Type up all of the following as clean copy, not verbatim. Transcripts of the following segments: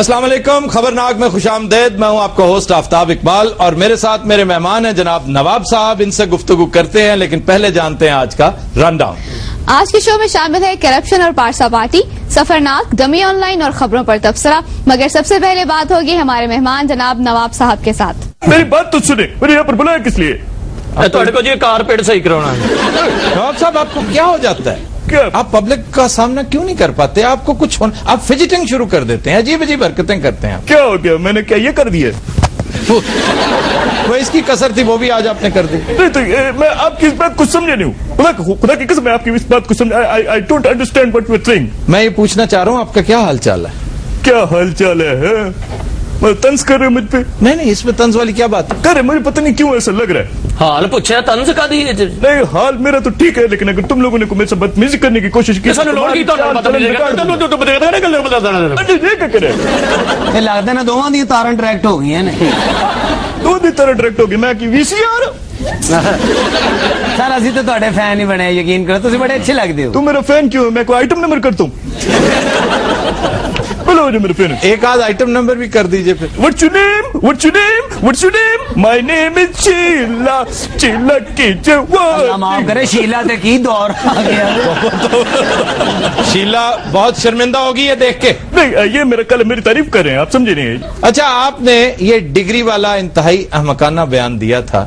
السلام علیکم، خبرناک میں خوش آمدید. میں ہوں آپ کا ہوسٹ آفتاب اقبال اور میرے ساتھ میرے مہمان ہیں جناب نواب صاحب. ان سے گفتگو کرتے ہیں لیکن پہلے جانتے ہیں آج کا رن ڈاؤن. آج کے شو میں شامل ہے کرپشن اور پارسا پارٹی، سفرناک، ڈمی آن لائن اور خبروں پر تبصرہ. مگر سب سے پہلے بات ہوگی ہمارے مہمان جناب نواب صاحب کے ساتھ. میری بات تو سنیں، مجھے یہاں پر بلایا کس لیے؟ کو جی کارپیٹ صحیح کروانا ہے. نواب صاحب آپ کو کیا ہو جاتا ہے؟ کیا؟ آپ پبلک کا سامنا کیوں نہیں کر پاتے؟ آپ کو کچھ آپ فجٹنگ شروع کر دیتے ہیں، عجیب عجیب حرکتیں کرتے ہیں. کیا ہو گیا؟ میں نے کیا یہ کر دیا؟ وہ اس کی کسر تھی، وہ بھی آج آپ نے کر دی. نہیں تو میں آپ کی اس بات کو سمجھا نہیں ہوں. خدا کی قسم میں آپ کی اس بات کو سمجھا. I don't understand what you're saying. میں یہ پوچھنا چاہ رہا ہوں آپ کا کیا حال چال ہے؟ کیا حال چال ہے؟ میں طنز کر رہے مجھ پہ؟ نہیں اس میں طنز والی کیا بات ہے؟ کر رہے، مجھے پتہ نہیں کیوں ایسا لگ رہا ہے. حال پوچھا طنز کا دی. نہیں حال میرا تو ٹھیک ہے، لیکن اگر تم لوگوں نے میرے سے بدتمیزی کرنے کی کوشش کی لگتا نا دونوں دی تارن ڈائریکٹ ہو گئی ہیں. دو دی طرح ڈائریکٹ ہوگی. میں کی وی سی آر سر اسی تو تھوڑے فین ہی بنے، یقین کرو تسی بڑے اچھے لگتے ہو. تم میرا فین کیوں ہے؟ میں کوئی آئٹم نمبر کرتا ہوں. بولو جو میرے فین. ایک آدھ آئٹم نمبر بھی کر دیجئے پھر. What's your name? What's your name? What's your name? My name is Sheila. Sheila کی اللہ معاف کرے، شیلا تے کی دور آ گیا. شیلا بہت شرمندہ ہوگی یہ دیکھ کے. نہیں یہ میرا کل میری تعریف کر رہے ہیں، آپ سمجھے نہیں. اچھا آپ نے یہ ڈگری والا انتہائی احمقانہ بیان دیا تھا،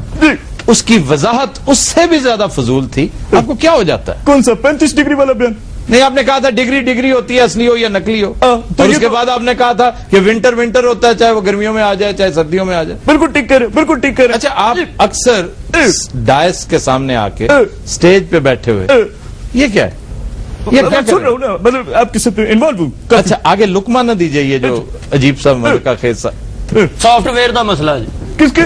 اس کی وضاحت اس سے بھی زیادہ فضول تھی. آپ کو کیا ہو جاتا ہے؟ کون سا 35 ڈگری والا بیان؟ نہیں آپ نے کہا تھا ڈگری ہوتی ہے، اصلی ہو یا نکلی ہو. اور اس کے بعد آپ نے کہا تھا کہ ونٹر ہوتا ہے، چاہے وہ گرمیوں میں آ جائے چاہے سردیوں میں آ جائے. بالکل ٹھیک کر، بالکل ٹھیک کر. اچھا آپ اکثر ڈائس کے سامنے آ کے اسٹیج پہ بیٹھے ہوئے، یہ کیا ہے؟ یہ کیا سن رہا ہوں نا، مطلب آپ کے ساتھ انوالو ہوں. اچھا آگے لقمہ نہ دیجئے یہ جو عجیب سا ملکہ خیز سا. سافٹ ویئر کا مسئلہ جی. کس کے؟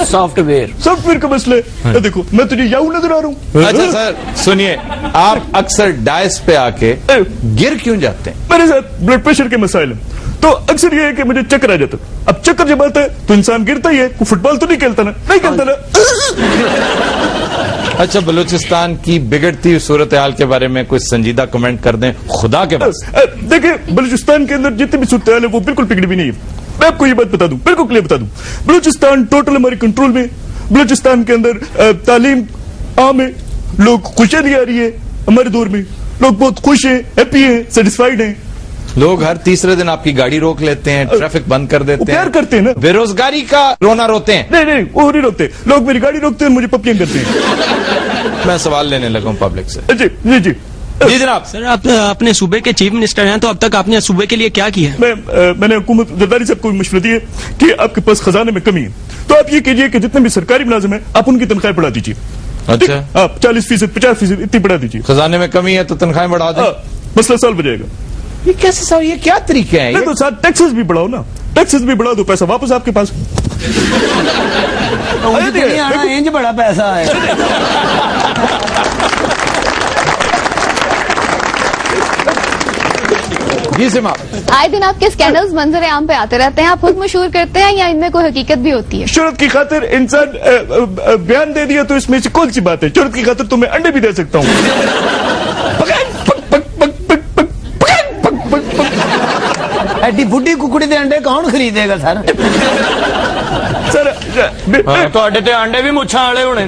سافٹ ویئر کا مسئلہ ہے. دیکھو میں تجھے یاؤ نظر آ رہا ہوں. اچھا سر سنیے، آپ اکثر ڈائس پہ آ کے گر کیوں جاتے ہیں؟ میرے ساتھ بلڈ پریشر کے مسائل ہیں، تو اکثر یہ ہے کہ مجھے چکر آ جاتا. اب چکر جب آتا ہے تو انسان گرتا ہی ہے. فٹ بال تو نہیں کھیلتا نا، نہیں کھیلتا نا. اچھا بلوچستان کی بگڑتی ہوئی صورتحال کے بارے میں کوئی سنجیدہ کمنٹ کر دیں خدا کے پاس. دیکھیں بلوچستان کے اندر جتنی بھی صورتحال ہے وہ بالکل بگڑی بھی نہیں ہے. میں آپ کو یہ بات بتا دوں، بالکل کلیئر بتا دوں. بلوچستان ٹوٹل ہمارے کنٹرول میں. بلوچستان کے اندر تعلیم عام ہے، لوگ خوشحالی آ رہی ہے. ہمارے دور میں لوگ بہت خوش ہیں، ہیپی ہیں، سیٹسفائیڈ ہیں. لوگ ہر تیسرے دن آپ کی گاڑی روک لیتے ہیں، ٹریفک بند کر دیتے ہیں، پیار کرتے ہیں نا. بے روزگاری کا رونا روتے ہیں. نہیں وہ نہیں روکتے. لوگ میری گاڑی روکتے ہیں، مجھے پپیاں کرتے ہیں. میں سوال لینے لگا ہوں پبلک سے. جی جی جناب. سر آپ اپنے صوبے کے چیف منسٹر ہیں، تو اب تک آپ نے صوبے کے لیے کیا کیا ہے؟ میں نے حکومت زرداری صاحب کو مشورہ دیا کہ آپ کے پاس خزانے میں کمی ہے، تو آپ یہ کیجئے کہ جتنے بھی سرکاری ملازم ہیں آپ ان کی تنخواہیں بڑھا دیجیے. اچھا آپ 40%، 50% اتنی بڑھا دیجیے. خزانے میں کمی ہے تو تنخواہیں بڑھا دیں. مسئلہ سالو ہو جائے گا. یہ کیسے سو، یہ کیا طریقے ہیں؟ نہیں تو ساتھ ٹیکسز بھی بڑھاؤ نا، ٹیکسز بھی بڑھا دو، پیسہ واپس آپ کے پاس. انج بڑا پیسہ ہے. جی سما، آئے دن آپ کے اسکینڈلز منظر عام پہ آتے رہتے ہیں، آپ خود مشہور کرتے ہیں یا ان میں کوئی حقیقت بھی ہوتی ہے؟ شہرت کی خاطر انسان بیان دے دیا تو اس میں سے کون سی بات ہے؟ شہرت کی خاطر تو میں انڈے بھی دے سکتا ہوں. ایڈی بڈھی ککڑی دے انڈے کون خریدے گا سر؟ سر تے انڈے بھی مچھاں والے ہونے.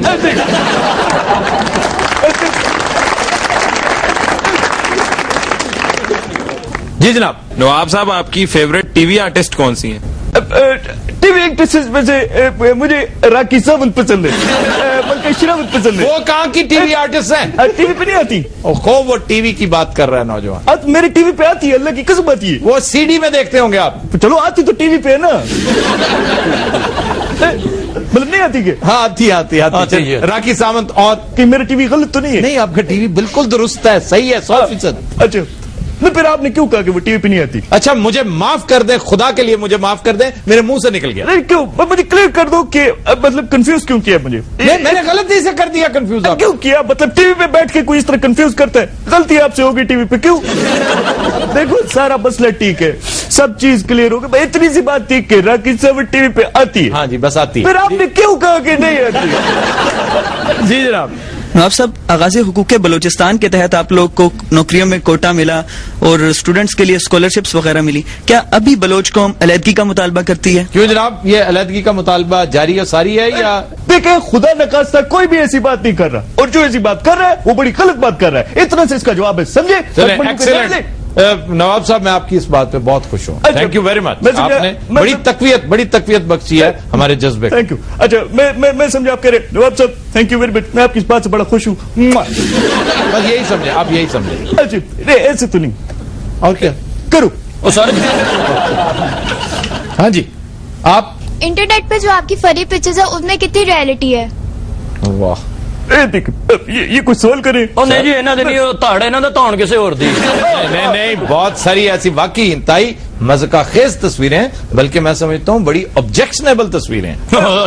جی جناب. نواب صاحب آپ کی فیوریٹ ٹی وی آرٹسٹ کون سی ہیں؟ ٹی وی ایکٹریسز میں سے مجھے راکی ساونت پسند ہے، ملکہ شراوت پسند ہے. وہ کہاں کی ٹی وی آرٹسٹ ہیں؟ ٹی وی پہ نہیں آتی. خوب وہ ٹی وی کی بات کر رہا ہے نوجوان. اب میری ٹی وی پہ آتی ہے، اللہ کی قسم آتی ہے. وہ سی ڈی میں دیکھتے ہوں گے آپ. چلو آتی تو ٹی وی پہ ہے نا. مطلب نہیں آتی کہ؟ ہاں آتی ہے. راکی ساونت. اور کہ میرا ٹی وی غلط تو نہیں ہے؟ نہیں آپ کا ٹی وی بالکل درست ہے، صحیح ہے 100%. اچھا پھر آپ نے کیوں کہا کہ وہ ٹی وی پہ نہیں آتی؟ اچھا مجھے معاف کر دیں، خدا کے لیے مجھے معاف کر دیں، میرے منہ سے نکل گیا. نہیں کیوں؟ مجھے کلیئر کر دو کہ مطلب کنفیوز کیوں کیا مجھے؟ نہیں میں نے غلطی سے کر دیا کنفیوز. آپ کیوں کیا؟ مطلب ٹی وی پہ بیٹھ کے کوئی اس طرح کنفیوز کرتا ہے؟ غلطی آپ سے ہوگی ٹی وی پہ. کیوں؟ دیکھو سارا مسئلہ ٹھیک ہے، سب چیز کلیئر ہوگی. اتنی سی بات تھی کہ راکی صاحب ٹی وی پہ آتی ہے. ہاں جی بس آتی ہے. پھر آپ نے کیوں کہا کہ نہیں آتی؟ जी जनाब। नवाब साहब, आगाज हुकूक बलूचिस्तान के तहत आप लोग को नौकरियों में कोटा मिला और स्टूडेंट्स के लिए स्कॉलरशिप्स वगैरह मिली, क्या अभी बलोच कौम अलहदगी का मुतालबा करती है? क्यों जनाब, ये अलहदगी का मुतालबा जारी और सारी है या? देखे, खुदा नखास्ता कोई भी ऐसी बात नहीं कर रहा, और जो ऐसी बात कर रहा है वो बड़ी गलत बात कर रहा है। इतना से इसका जवाब है, समझे? एक्सीलेंट नवाब साहब, मैं आपकी इस बात पे बहुत खुश हूँ। अच्छा, थैंक यू वेरी मच। मैं समझा- आपने मैं बड़ी तकवीत बख्शी है हमारे जज्बे को। Thank you. अच्छा, मैं समझा आप कह रहे नवाब साहब, थैंक यू वेरी मच, मैं आपकी इस बात से बड़ा खुश हूँ। बस यही समझे, आप यही समझे। अच्छा, रे ऐसे तो नहीं, और क्या करो। ओ सर, हाँ जी, आप इंटरनेट पे जो आपकी फनी पिक्चर्स है उनमें कितनी रियलिटी है? वाह, देख, ये कुछ सवाल करे। ਉਹ ਨਹੀਂ ਜੀ, ਇਹਨਾਂ ਦੇ ਨਹੀਂ, ਉਹ ਧਾੜ ਇਹਨਾਂ ਦਾ ਧੌਣ ਕਿਸੇ ਹੋਰ ਦੀ। नहीं, बहुत सारी ऐसी वाकई इंतहाई मज़का खेज तस्वीरें हैं, बल्कि मैं समझता हूँ बड़ी ऑब्जेक्शनेबल तस्वीरें हैं।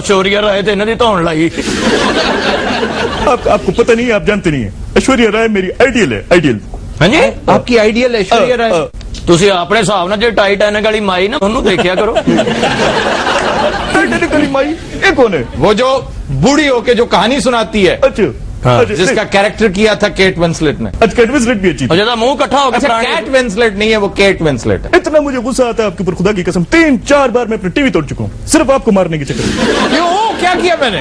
ਚੋਰੀਆ ਰਾਏ ਤੇ ਇਹਨਾਂ ਦੀ ਧੌਣ ਲਾਈ। आपको पता नहीं है, आप जानते नहीं है, ऐश्वर्या राय मेरी आइडियल है, आइडियल। ਹਾਂਜੀ, आपकी आइडियल ऐश्वर्या राय? ਤੁਸੀਂ ਆਪਣੇ ਹਿਸਾਬ ਨਾਲ ਜੇ ਟਾਈਟੈਨਿਕ ਵਾਲੀ ਮਾਈ ਨਾ ਉਹਨੂੰ ਦੇਖਿਆ ਕਰੋ। टाइटैनिक माई ये कौन है? वो जो बूढ़ी होके जो कहानी सुनाती है, अच्छा, अच्छा, जिसका कैरेक्टर किया था केट विंसलेट ने। अच्छा, कैट विंसलेट भी अच्छी ਉਹ थी। ਜਿਹਦਾ ਮੂੰਹ ਇਕੱਠਾ ਹੋ ਕੇ अच्छा, ਪੁਰਾਣੇ कैट विंसलेट नहीं है, वो केट विंसलेट है। इतना मुझे गुस्सा आता है आपके ऊपर, खुदा की कसम 3-4 बार मैं अपना टीवी तोड़ चुका हूँ, सिर्फ आपको मारने के चक्कर में। क्यों, क्या किया मैंने?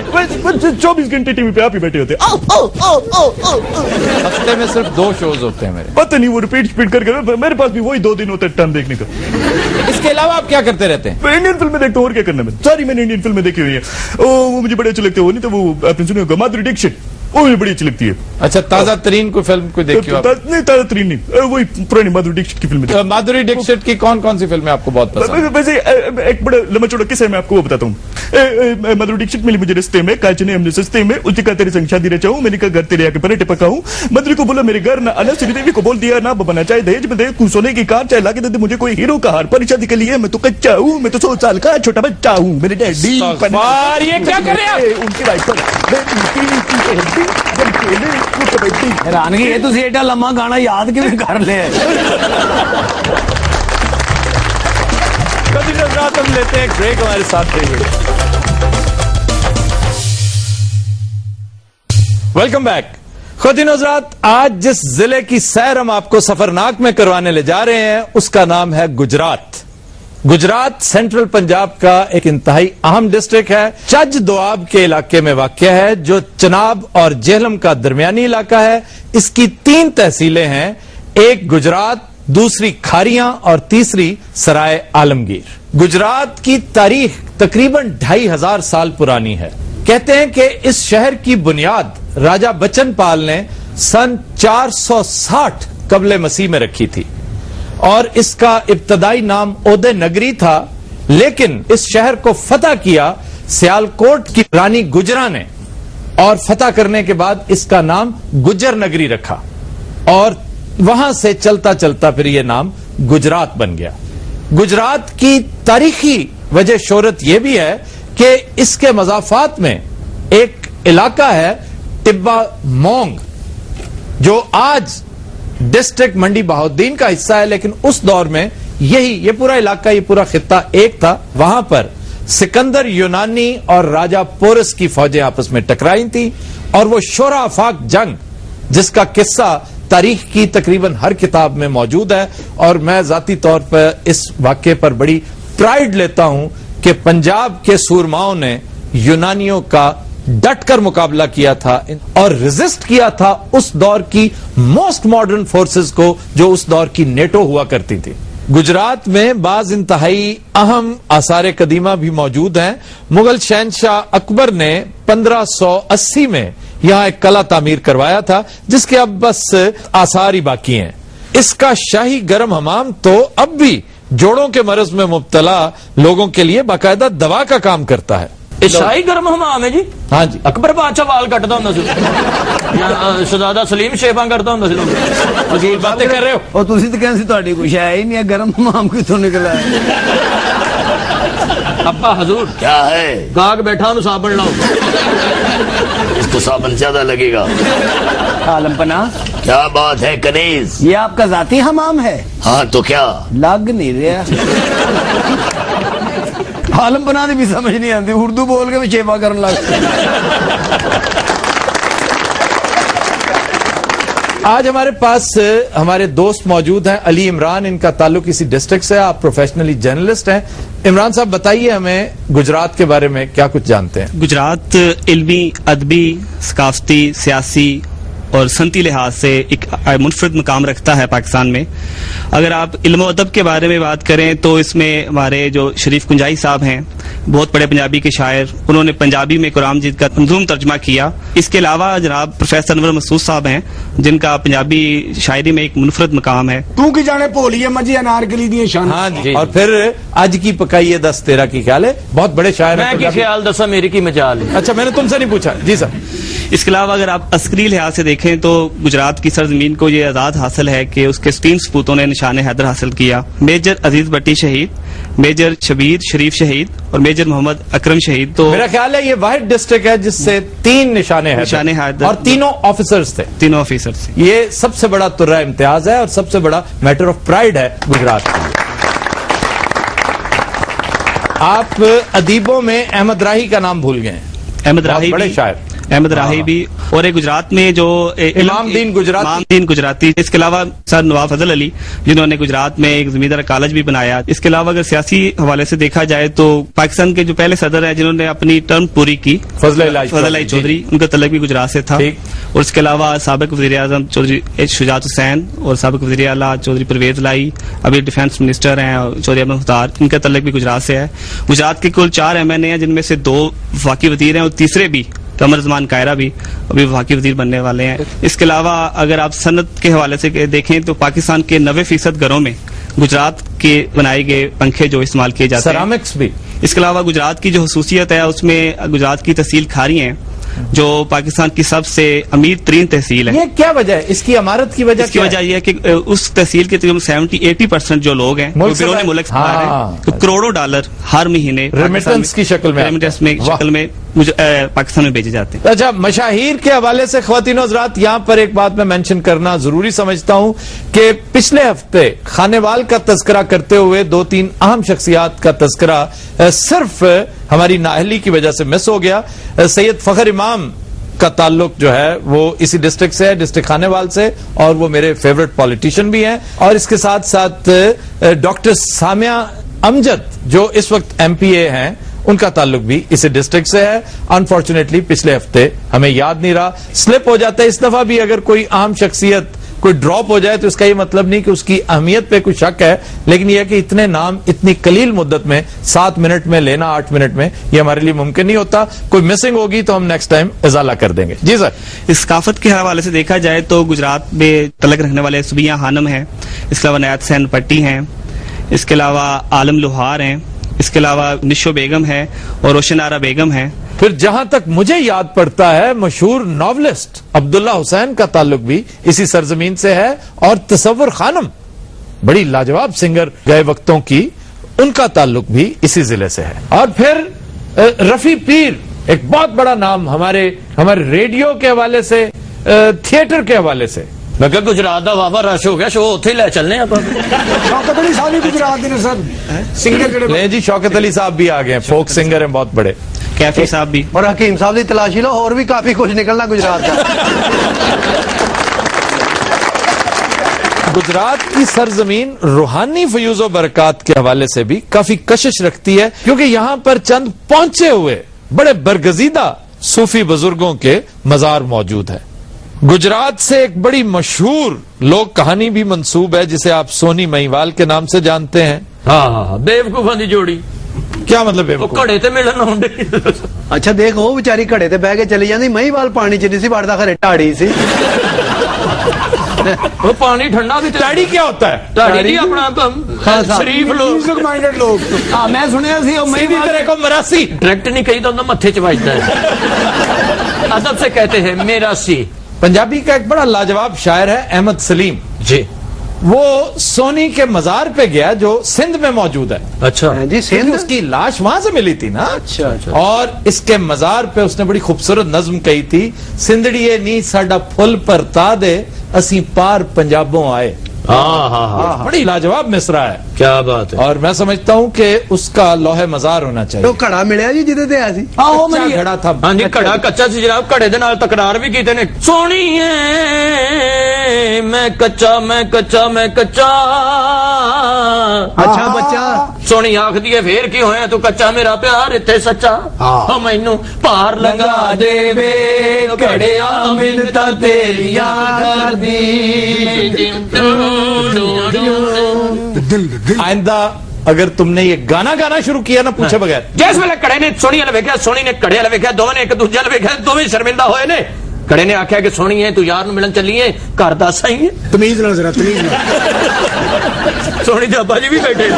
24 घंटे टीवी पे आप ही बैठे होते। हफ्ते में सिर्फ 2 शोज होते हैं मेरे। पता नहीं वो रिपीट करके, मेरे पास भी वही 2 दिन होते हैं टर्न देखने का। इसके अलावा आप क्या करते रहते हैं? मैं इंडियन फिल्में देखता हूँ, और क्या करना है? सारी मैंने इंडियन फिल्में देखी हुई है। वो मुझे बड़े अच्छे लगते हैं। वो नहीं तो वो आपने सुने होगा माधुरी दीक्षित, वो मुझे बड़ी अच्छी लगती है। अच्छा, ताजा तरीन कोई फिल्म कोई देखी हो आप? नहीं, ताजा तरीन नहीं, वही पुरानी माधुरी दीक्षित की फिल्म। माधुरी दीक्षित की कौन कौन सी फिल्में आपको बहुत पसंद है? वैसे एक बड़ा लंबा चौड़ा किस्सा है, मैं आपको वो बताता हूँ। माधुरी दीक्षित मिली मुझे रस्ते में, काचने हमने सस्ते में, उसने कहा तेरे संग शादी रचाऊं, मैंने कहा घर तेरे आके पराठे पकाऊं। माधुरी को बोला मेरे घर ना आना, श्रीदेवी को बोल दिया ना बनाना चाहे दहेज में दे, तू सोने की कार चाहे लाके दे दे मुझे कोई हीरो का हार, पर शादी के लिए मैं तो कच्चा हूँ, मैं तो 100 साल का छोटा बच्चा हूँ, मेरे डैडी। अस्तगफार, ये क्या कर रहे हैं आप? उनकी वाइफ हैरानगी है तुझे एडा लम्मा गाना याद किवें कर लिया? कभी नजरात हम लेते हैं एक ब्रेक, हमारे साथ रहिए। Welcome back. खुदी नजरात, आज जिस जिले की सैर हम आपको सफरनाक में करवाने ले जा रहे हैं उसका नाम है गुजरात। गुजरात सेंट्रल पंजाब का एक इंतहाई अहम डिस्ट्रिक्ट है। चज दोआब के इलाके में वाक़या है, जो चनाब और जेहलम का दरमियानी इलाका है। इसकी 3 तहसीलें हैं, एक गुजरात, दूसरी खारियां और तीसरी सराय आलमगीर। गुजरात की तारीख तकरीबन 2500 साल पुरानी है। कहते हैं कि इस शहर की बुनियाद राजा बच्चन पाल ने सन 460 कबले मसीह में रखी थी और इसका इब्तदाई नाम ओदे नगरी था, लेकिन इस शहर को फतह किया सियालकोट की रानी गुजरा ने और फतह करने के बाद इसका नाम गुजर नगरी रखा और वहां से चलता चलता फिर यह नाम गुजरात बन गया। गुजरात की तारीखी वजह शोहरत यह भी है कि इसके मज़ाफात में एक इलाका है टिब्बा मोंग, जो आज डिस्ट्रिक्ट मंडी बहाउद्दीन का हिस्सा है, लेकिन उस दौर में ये पूरा इलाका, ये पूरा खित्ता एक था। वहां पर सिकंदर यूनानी और राजा पोरस की फौजें आपस में टकराई थी और वो शोरा आफाक जंग, जिसका किस्सा तारीख की तकरीबन हर किताब में मौजूद है और मैं जाती तौर पर इस वाक्य पर बड़ी प्राइड लेता हूं कि पंजाब के सूरमाओं ने यूनानियों का डट कर मुकाबला किया था और रेजिस्ट किया था उस दौर की मोस्ट मॉडर्न फोर्सेस को, जो उस दौर की नेटो हुआ करती थी। गुजरात में बाज इंतहाई अहम आसार कदीमा भी मौजूद हैं। मुगल शहनशाह अकबर ने 1580 में यहां एक कला तामीर करवाया था, जिसके अब बस आसार ही बाकी हैं। इसका शाही गर्म हमाम तो अब भी जोड़ों के मरज में मुब्तला लोगों के लिए बाकायदा दवा का काम करता है। ਇਹ ਸ਼ਾਹੀ ਗਰਮ ਹਮਾਮ ਹੈ ਜੀ। हाँ जी, ਅਕਬਰ ਬਾਦਸ਼ਾਹ ਵਾਲ ਕੱਟਦਾ ਹੁੰਦਾ ਸੀ ਜਾਂ ਸ਼ਹਜ਼ਾਦਾ ਸਲੀਮ ਸ਼ੇਫਾਂ ਕਰਦਾ ਹੁੰਦਾ ਸੀ ਲੋਕ। वकील बातें कर रहे हो? और तुसी तो कहते ਤੁਹਾਡੀ कुछ है ही नहीं है, गरम माम किथों निकला है? ਅੱਪਾ ਹਜ਼ੂਰ क्या है? ਗਾਹਕ ਬੈਠਾ ਉਹਨੂੰ ਸਾਬਣ ਲਾਓ। इसको साबन ज्यादा लगेगा। आलम पना, क्या बात है कनीज? ये आपका जाती हमाम है? हाँ तो क्या? लग नहीं रहा। आलम पना की भी समझ नहीं आती, उर्दू बोल के भी शेवा करने लग آج ہمارے پاس ہمارے دوست موجود ہیں. علی عمران, ان کا تعلق اسی ڈسٹرکٹ سے. آپ پروفیشنلی جرنلسٹ ہیں. عمران صاحب بتائیے ہمیں گجرات کے بارے میں کیا کچھ جانتے ہیں؟ گجرات علمی، ادبی، ثقافتی، سیاسی اور صنعتی لحاظ سے ایک منفرد مقام رکھتا ہے پاکستان میں. اگر آپ علم و ادب کے بارے میں بات کریں تو اس میں ہمارے جو شریف کنجائی صاحب ہیں، بہت بڑے پنجابی کے شاعر، انہوں نے پنجابی میں قرآن مجید کا منظوم ترجمہ کیا. اس کے علاوہ جناب پروفیسر انور مسعود صاحب ہیں جن کا پنجابی شاعری میں ایک منفرد مقام ہے. تو کی جانے بھولیے مجھے انارکلی دی شان. ہاں جی. اور پھر اج کی پکائی ہے 10-13 کی خیال ہے. بہت بڑے شاعر ہیں. میں کی خیال دسا میری کی مجال ہے. اچھا میں نے تم سے نہیں پوچھا. جی سر. اس کے علاوہ اگر آپ عسکری لحاظ سے دیکھیں تو گجرات کی سرزمین کو یہ اعزاز حاصل ہے کہ اس کے 3 سپوتوں نے نشان حیدر حاصل کیا. میجر عزیز بٹی شہید، میجر شبیر شریف شہید اور میجر محمد اکرم شہید. تو میرا خیال ہے یہ واحد ڈسٹرکٹ ہے جس سے 3 نشانے حیدر اور تینوں آفیسرز تھے. تینوں آفیسر سے یہ سب سے بڑا ترہ امتیاز ہے اور سب سے بڑا میٹر آف پرائڈ ہے گجرات کے لیے. آپ ادیبوں میں احمد راہی کا نام بھول گئے ہیں. احمد راہی بڑے شاعر. احمد راہی بھی. اور ایک گجرات میں جو امام دین گجراتی. امام دین گجراتی. اس کے علاوہ سر نواب فضل علی جنہوں نے گجرات میں ایک زمیندار کالج بھی بنایا. اس کے علاوہ اگر سیاسی حوالے سے دیکھا جائے تو پاکستان کے جو پہلے صدر ہیں جنہوں نے اپنی ٹرم پوری کی، فضل علی چودھری، ان کا تعلق بھی گجرات سے تھا. اور اس کے علاوہ سابق وزیر اعظم چودھری شجاعت حسین اور سابق وزیر اعلیٰ چودھری پرویز لائی ابھی ڈیفینس منسٹر ہیں چودھری احمد مختار، ان کا تعلق بھی گجرات سے ہے. گجرات کے کل 4 MNA ہیں جن میں سے 2 وفاقی وزیر ہیں اور تیسرے بھی قمر زمان کائرہ بھی ابھی وفاقی وزیر بننے والے ہیں. اس کے علاوہ اگر آپ صنعت کے حوالے سے دیکھیں تو پاکستان کے 90% گھروں میں گجرات کے بنائے گئے پنکھے جو استعمال کیے جاتے ہیں. سیرامکس بھی. اس کے علاوہ گجرات کی جو خصوصیت ہے اس میں گجرات کی تحصیل کھاری ہیں جو پاکستان کی سب سے امیر ترین تحصیل ہے. یہ کیا وجہ ہے؟ اس کی عمارت کی وجہ؟ اس کی وجہ یہ ہے کہ اس تحصیل کے تقریباً 70-80% جو لوگ ہیں وہ بیرون ملک سے باہر ہیں. تو کروڑوں ڈالر ہر مہینے ریمیٹنس کی شکل میں پاکستان میں بھیجے جاتے ہیں. اچھا مشاہیر کے حوالے سے خواتین و حضرات یہاں پر ایک بات میں مینشن کرنا ضروری سمجھتا ہوں کہ پچھلے ہفتے خانیوال کا تذکرہ کرتے ہوئے 2-3 اہم شخصیات کا تذکرہ صرف ہماری نااہلی کی وجہ سے مس ہو گیا. سید فخر امام کا تعلق جو ہے وہ اسی ڈسٹرکٹ سے ہے، ڈسٹرکٹ خانیوال سے، اور وہ میرے فیوریٹ پولیٹیشین بھی ہیں. اور اس کے ساتھ ساتھ ڈاکٹر سامیہ امجد جو اس وقت MP ہیں ان کا تعلق بھی اسی ڈسٹرکٹ سے ہے. انفارچونیٹلی پچھلے ہفتے ہمیں یاد نہیں رہا، سلپ ہو جاتا ہے. اس دفعہ بھی اگر کوئی اہم شخصیت کوئی ڈراپ ہو جائے تو اس کا یہ مطلب نہیں کہ اس کی اہمیت پہ کوئی شک ہے، لیکن یہ کہ اتنے نام اتنی قلیل مدت میں 7 منٹ میں لینا 8 منٹ میں یہ ہمارے لیے ممکن نہیں ہوتا. کوئی مسنگ ہوگی تو ہم نیکسٹ ٹائم ازالہ کر دیں گے. جی سر. اس ثقافت کے حوالے سے دیکھا جائے تو گجرات میں تعلق رکھنے والے سبیہ خانم ہیں، اس کے علاوہ نیات حسین پٹی ہیں، اس کے علاوہ عالم لوہار ہیں، اس کے علاوہ نشو بیگم ہے اور روشن آرا بیگم ہے. پھر جہاں تک مجھے یاد پڑتا ہے مشہور ناولسٹ عبداللہ حسین کا تعلق بھی اسی سرزمین سے ہے، اور تصور خانم بڑی لاجواب سنگر گئے وقتوں کی، ان کا تعلق بھی اسی ضلع سے ہے. اور پھر رفیع پیر ایک بہت بڑا نام ہمارے ریڈیو کے حوالے سے، تھیٹر کے حوالے سے. میں کہ گجرات دا واہ رش ہو گیا، شو اتنے لے چلنے آپ. شوکت علی صاحب بھی گجرات کے سر سنگر نہیں جی، شوکت علی صاحب بھی آ گئے ہیں، فوک سنگر ہیں بہت بڑے. کیفی صاحب بھی. اور حکیم صاحب کی تلاشی لو، اور بھی کافی کچھ نکلنا گجرات کا. گجرات کی سرزمین روحانی فیوز و برکات کے حوالے سے بھی کافی کشش رکھتی ہے، کیونکہ یہاں پر چند پہنچے ہوئے بڑے برگزیدہ صوفی بزرگوں کے مزار موجود ہیں. گجرات سے ایک بڑی مشہور لوک کہانی بھی منسوب ہے جسے آپ سونی مہیوال کے نام سے جانتے ہیں. ہاں بیوقوفاں دی جوڑی. کیا مطلب ہے؟ کڑے تے ملن ہونڈے. اچھا دیکھو وہ بیچاری کھڑے تے بہ کے چلی جاندی، مہیوال پانی چ نہیں سی وڑدا، خرے ٹاڑی سی. وہ پانی ٹھنڈا بھی ٹاڑی کیا ہوتا ہے؟ ٹاڑی اپنا شریف لوگ مائنڈڈ لوگ. ہاں میں سنیا سی وہ مہیوال طرح کو مراسی ڈائریکٹ نہیں کہی تو متھے چ بجتا ہے. ادب سے کہتے ہیں میرا سی. پنجابی کا ایک بڑا لاجواب شاعر ہے احمد سلیم جی، وہ سونی کے مزار پہ گیا جو سندھ میں موجود ہے. اچھا جی کیونکہ اس کی لاش وہاں سے ملی تھی نا. اچھا اور اس کے مزار پہ اس نے بڑی خوبصورت نظم کہی تھی، سندھڑیے نی ساڈا پھل پرتا دے اسی پار پنجابوں آئے. हाँ हाँ हाँ, बड़ी लाजवाब मिसरा है क्या बात है। और मैं समझता हूं कि उसका लौहे मजार होना चाहिए। ਘੜਾ ਮਿਲਿਆ ਜੀ ਜਿਹਦੇ ਤੇ ਆਇਆ ਸੀ वो घड़ा था। हाँ जी, घड़ा कच्चा सी जनाब, घड़े दे नाल तकरार भी कीते ने। सोनी है मैं कच्चा मैं कच्चा मैं कच्चा। ਅੱਛਾ ਬੱਚਾ सोनी आखदी है फेर की होया तू कच्चा मेरा प्यार इत्थे सच्चा। हाँ मैनू पार लगा दे वे घड़िया मिलता तेरिया करदी। आइंदा अगर तुमने ये गाना गाना शुरू किया ना पूछे बगैर, जिस वेले कड़े ने सोनी वाल वेख्या, सोनी ने कड़े वाल वेख्या, दोवें ने एक दूजे वाल वेख्या, दोवें शर्मिंदा होए ने। कड़े ने आख्या कि सोनी है तू यार नूं मिलन चलीए, घर दस आई है। ਤਮੀਜ਼ ਨਾਲ ਜ਼ਰਾ ਤਮੀਜ਼ ਨਾਲ सोनी दे अब्बा जी भी बैठे ने।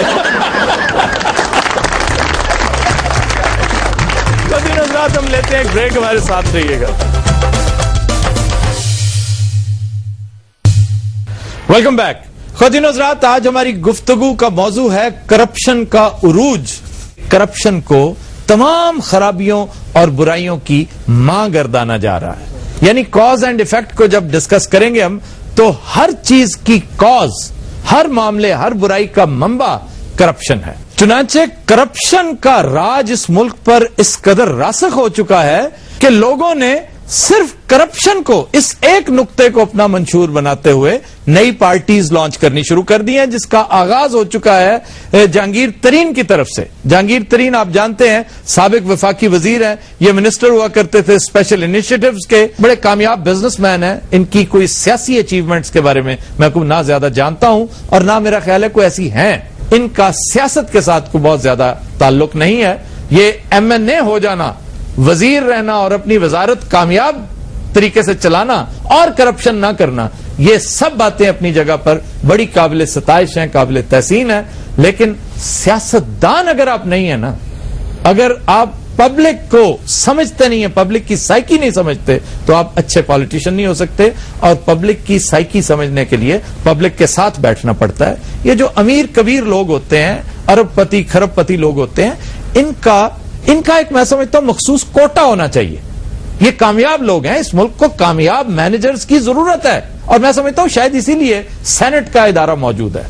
कभी नजरात हम लेते हैं एक ब्रेक, हमारे साथ रहिएगा। Welcome back. ख़वातीन हज़रात, आज हमारी गुफ्तगू का मौजू है करप्शन का उरूज। करप्शन को तमाम खराबियों और बुराइयों की मां गर्दाना जा रहा है। यानी कॉज एंड इफेक्ट को जब डिस्कस करेंगे हम, तो हर चीज की कॉज, हर मामले, हर बुराई का मंबा करप्शन है। चुनांचे करप्शन का राज इस मुल्क पर इस कदर रासख हो चुका है कि लोगों ने सिर्फ करप्शन को, इस एक नुक्ते को अपना मंशूर बनाते हुए नई पार्टीज लॉन्च करनी शुरू कर दी हैं, जिसका आगाज हो चुका है जहांगीर तरीन की तरफ से। जहांगीर तरीन आप जानते हैं साबिक वफाकी वजीर हैं, ये मिनिस्टर हुआ करते थे स्पेशल इनिशिएटिव्स के, बड़े कामयाब बिजनेसमैन हैं। इनकी कोई सियासी अचीवमेंट्स के बारे में मैं को ना ज्यादा जानता हूं और ना मेरा ख्याल है कोई ऐसी हैं। इनका सियासत के साथ कोई बहुत ज्यादा ताल्लुक नहीं है। ये MNA हो जाना, वजीर रहना और अपनी वजारत कामयाब तरीके से चलाना और करप्शन ना करना, ये सब बातें अपनी जगह पर बड़ी काबिल सताइश हैं, काबिल तहसीन है। लेकिन सियासतदान अगर आप नहीं है ना, अगर आप पब्लिक को समझते नहीं है, पब्लिक की साइकी नहीं समझते, तो आप अच्छे पॉलिटिशियन नहीं हो सकते। और पब्लिक की साइकी समझने के लिए पब्लिक के साथ बैठना पड़ता है। ये जो अमीर कबीर लोग होते हैं, अरबपति खरबपति लोग होते हैं, इनका एक मैं समझता हूं मखसूस कोटा होना चाहिए। ये कामयाब लोग हैं, इस मुल्क को कामयाब मैनेजर्स की जरूरत है। और मैं समझता हूं शायद इसीलिए सेनेट का इदारा मौजूद है।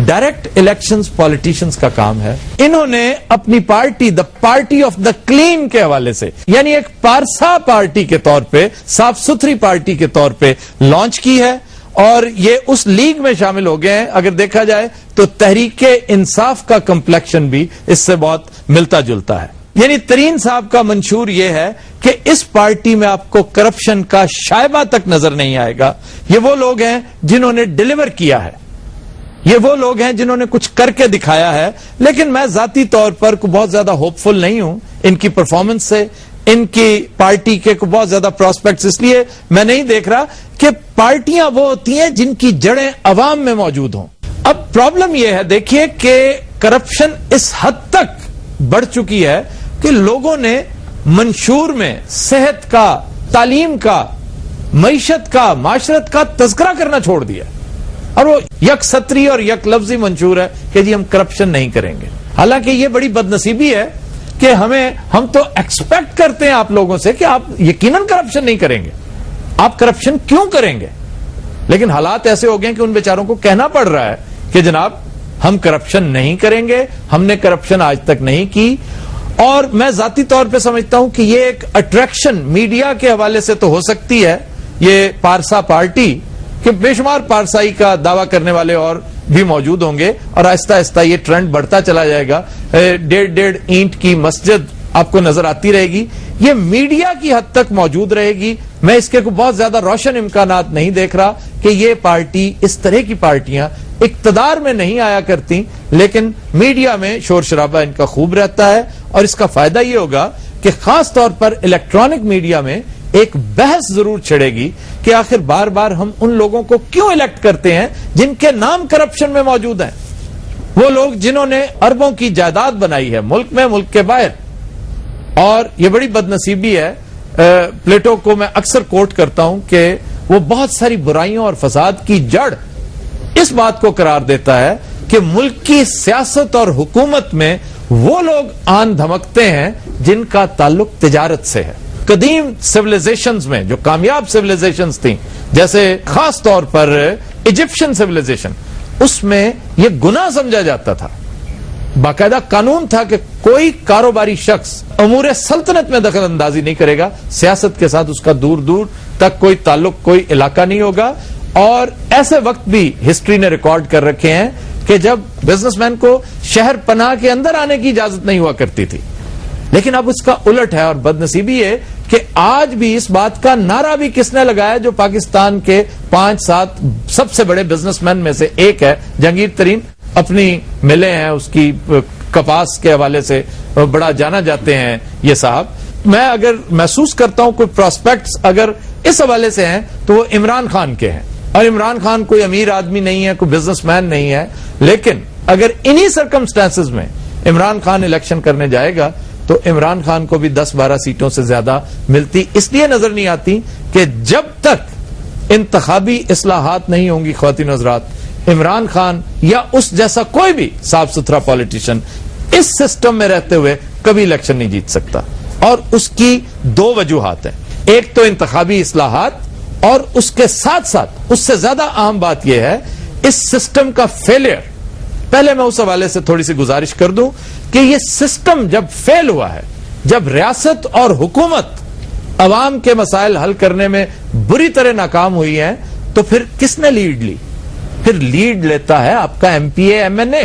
डायरेक्ट इलेक्शंस पॉलिटिशियंस का काम है। इन्होंने अपनी party the party of the clean के हवाले से, यानी एक पारसा पार्टी के तौर पे, साफ सुथरी पार्टी के तौर पे लॉन्च की है और ये उस लीग में शामिल हो गए हैं। अगर देखा जाए तो तहरीके इंसाफ का कंप्लेक्शन भी इससे बहुत मिलता जुलता है। यानी तरीन साहब का मंशूर यह है कि इस पार्टी में आपको करप्शन का शायबा तक नजर नहीं आएगा। ये वो लोग हैं जिन्होंने डिलीवर किया है, ये वो लोग हैं जिन्होंने कुछ करके दिखाया है। लेकिन मैं जाती तौर पर बहुत ज्यादा होपफुल नहीं हूं इनकी परफॉर्मेंस से, इनकी पार्टी के को बहुत ज्यादा प्रोस्पेक्ट्स, इसलिए मैं नहीं देख रहा कि पार्टियां वो होती हैं जिनकी जड़ें अवाम में मौजूद हों। अब प्रॉब्लम यह है, देखिए कि करप्शन इस हद तक बढ़ चुकी है कि लोगों ने मंशूर में सेहत का, तालीम का, मईशत का, माशरत का तज़किरा करना छोड़ दिया और वो यक सत्री और यक लफ्जी मंशूर है कि जी हम करप्शन नहीं करेंगे। हालांकि ये बड़ी बदनसीबी है कि हम तो एक्सपेक्ट करते हैं आप लोगों से कि आप यकीनन करप्शन नहीं करेंगे। आप करप्शन क्यों करेंगे? लेकिन हालात ऐसे हो गए कि उन बेचारों को कहना पड़ रहा है कि जनाब हम करप्शन नहीं करेंगे, हमने करप्शन आज तक नहीं की। और मैं जाती तौर पे समझता हूं कि ये एक अट्रैक्शन मीडिया के हवाले से तो हो सकती है, ये पारसा पार्टी, कि बेशुमार पारसाई का दावा करने वाले और भी मौजूद होंगे और आहिस्ता आहिस्ता ये ट्रेंड बढ़ता चला जाएगा। 1.5 ईंट की मस्जिद आपको नजर आती रहेगी। ये मीडिया की हद तक मौजूद रहेगी। मैं इसके को बहुत ज्यादा रोशन इम्कानात नहीं देख रहा कि ये पार्टी, इस तरह की पार्टियां इक्तदार में नहीं आया करती, लेकिन मीडिया में शोर शराबा इनका खूब रहता है। और इसका फायदा ये होगा कि खास तौर पर इलेक्ट्रॉनिक मीडिया में एक बहस जरूर छिड़ेगी कि आखिर बार बार हम उन लोगों को क्यों इलेक्ट करते हैं जिनके नाम करप्शन में मौजूद हैं। वो लोग जिन्होंने अरबों की जायदाद बनाई है मुल्क में, मुल्क के बाहर। और ये बड़ी बदनसीबी है, प्लेटो को मैं अक्सर कोट करता हूं कि वो बहुत सारी बुराइयों और फसाद की जड़ इस बात को करार देता है कि मुल्क की सियासत और हुकूमत में वो लोग आन धमकते हैं जिनका ताल्लुक तिजारत से है। कदीम सिविलाइजेशंस में, जो कामयाब सिविलाइजेशंस थी, जैसे खास तौर पर इजिप्शियन सिविलाइजेशन, उसमें यह गुनाह समझा जाता था, बाकायदा कानून था कि कोई कारोबारी शख्स अमूर सल्तनत में दखल अंदाजी नहीं करेगा, सियासत के साथ उसका दूर दूर तक कोई ताल्लुक, कोई इलाका नहीं होगा। और ऐसे वक्त भी हिस्ट्री ने रिकॉर्ड कर रखे हैं कि जब बिजनेसमैन को शहर पनाह के अंदर आने की इजाजत नहीं हुआ करती थी। लेकिन अब उसका उलट है, और बदनसीबी है कि आज भी इस बात का नारा भी किसने लगाया, जो पाकिस्तान के 5-7 सबसे बड़े बिजनेसमैन में से एक है, जहांगीर तरीन, अपनी मिले हैं उसकी कपास के हवाले से बड़ा जाना जाते हैं ये साहब। मैं अगर महसूस करता हूं कोई प्रोस्पेक्ट्स अगर इस हवाले से हैं तो वो इमरान खान के हैं, और इमरान खान कोई अमीर आदमी नहीं है, कोई बिजनेसमैन नहीं है, लेकिन अगर इन्हीं सर्कमस्टेंसेस में इमरान खान इलेक्शन करने जाएगा तो इमरान खान को भी 10-12 सीटों से ज्यादा मिलती इसलिए नजर नहीं आती कि जब तक इंतखाबी इस्लाहात नहीं होंगी ख्वातीन हज़रात, इमरान खान या उस जैसा कोई भी साफ सुथरा पॉलिटिशियन इस सिस्टम में रहते हुए कभी इलेक्शन नहीं जीत सकता। और उसकी 2 वजूहात हैं, एक तो इंतखाबी इस्लाहात, और उसके साथ साथ उससे ज्यादा अहम बात यह है इस सिस्टम का फेलियर। पहले मैं उस हवाले से थोड़ी सी गुजारिश कर दूं कि यह सिस्टम जब फेल हुआ है, जब रियासत और हुकूमत अवाम के मसाइल हल करने में बुरी तरह नाकाम हुई है, तो फिर किसने लीड ली? फिर लीड लेता है आपका एमपीए एमएनए,